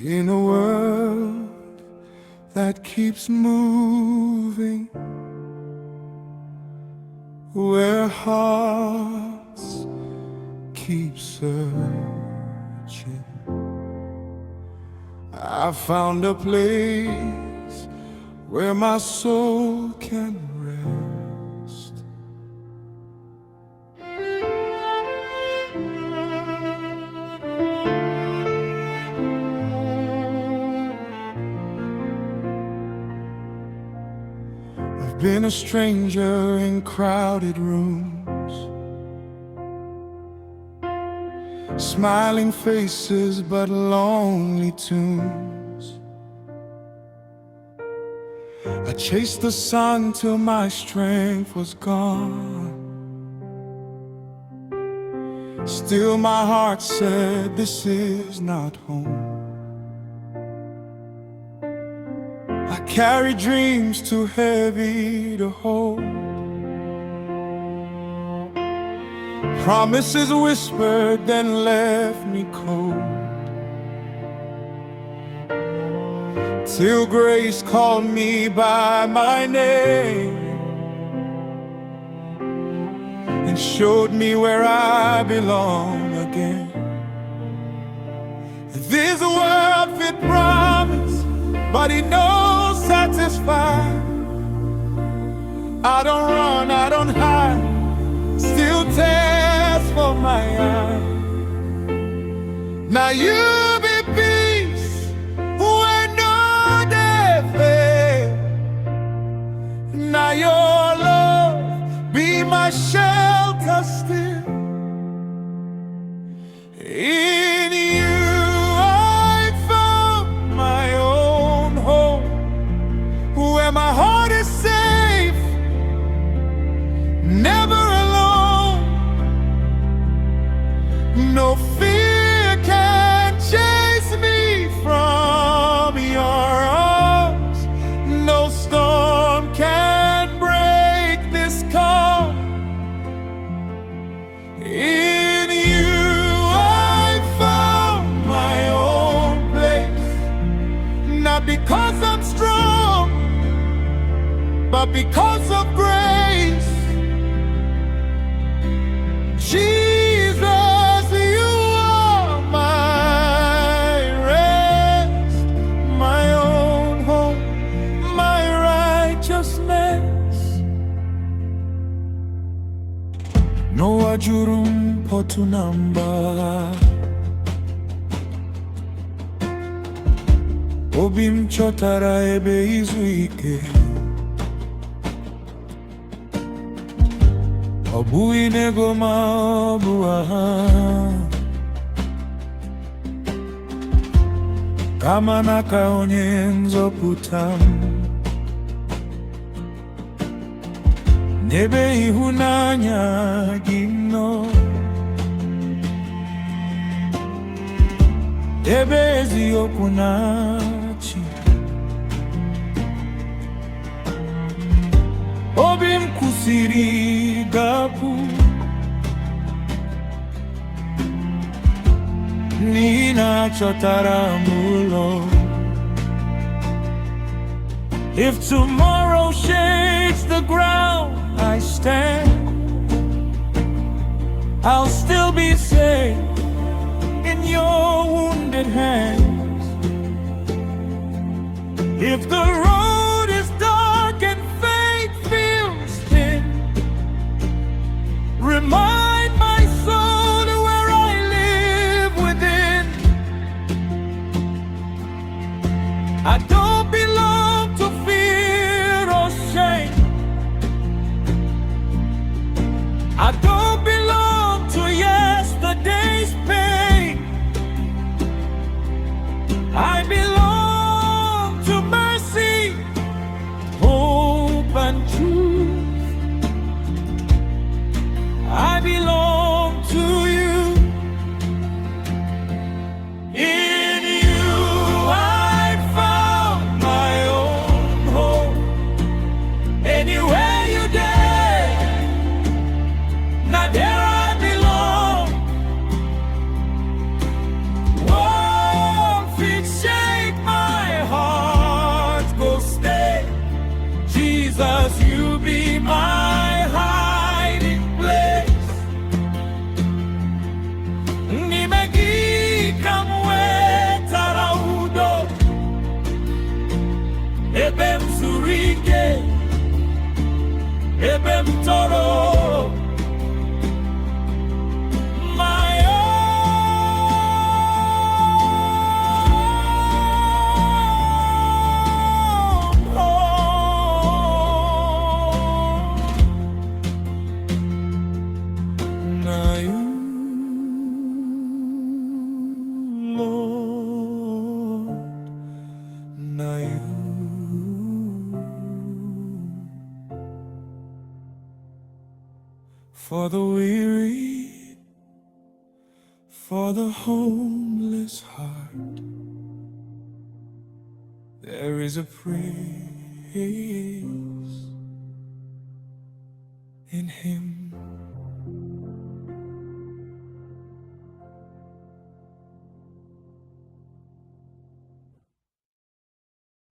In a world that keeps moving, where hearts keep searching, I found a place where my soul can rest. I've been a stranger in crowded rooms, smiling faces but lonely tunes. I chased the sun till my strength was gone. Still my heart said, this is not home. I carry dreams too heavy to hold, promises whispered then left me cold, till grace called me by my name and showed me where I belong again. This world fit promise, but it knows satisfied. I don't run, I don't hide, still tears for my eyes. Now you be peace when no day fails. Now your love be my shelter still. In you I found my own home, where my heart is safe, never alone. No fear can chase me from your arms, no storm can break this calm. In you I found my own place, not because I'm strong, but because of grace. Jesus, you are my rest, my own home, my righteousness. No ajurum potunamba, obim chotara ebe izuike. Obu inego ma obu aha, kama naka onye nzọpụta m. N'ebe ịhụnanya gị nọ, ebe eziokwu na-achị, obi m kwụsịrị ịgapụ, n'ihi na achọtara m ụlọ. If tomorrow shakes the ground I stand, I'll still be safe in your wounded hands. If the road is dark and faith feels thin, remind my soul where I live within. I don't belong to fear or shame. I don't belong to yesterday's pain. I belong to mercy my hiding place. N'ime gị ka m nwetara udo, ebe m zuru ike, ebe m toro. My own home. Now you, Lord, now you. For the weary, for the homeless heart, there is a praise in Him.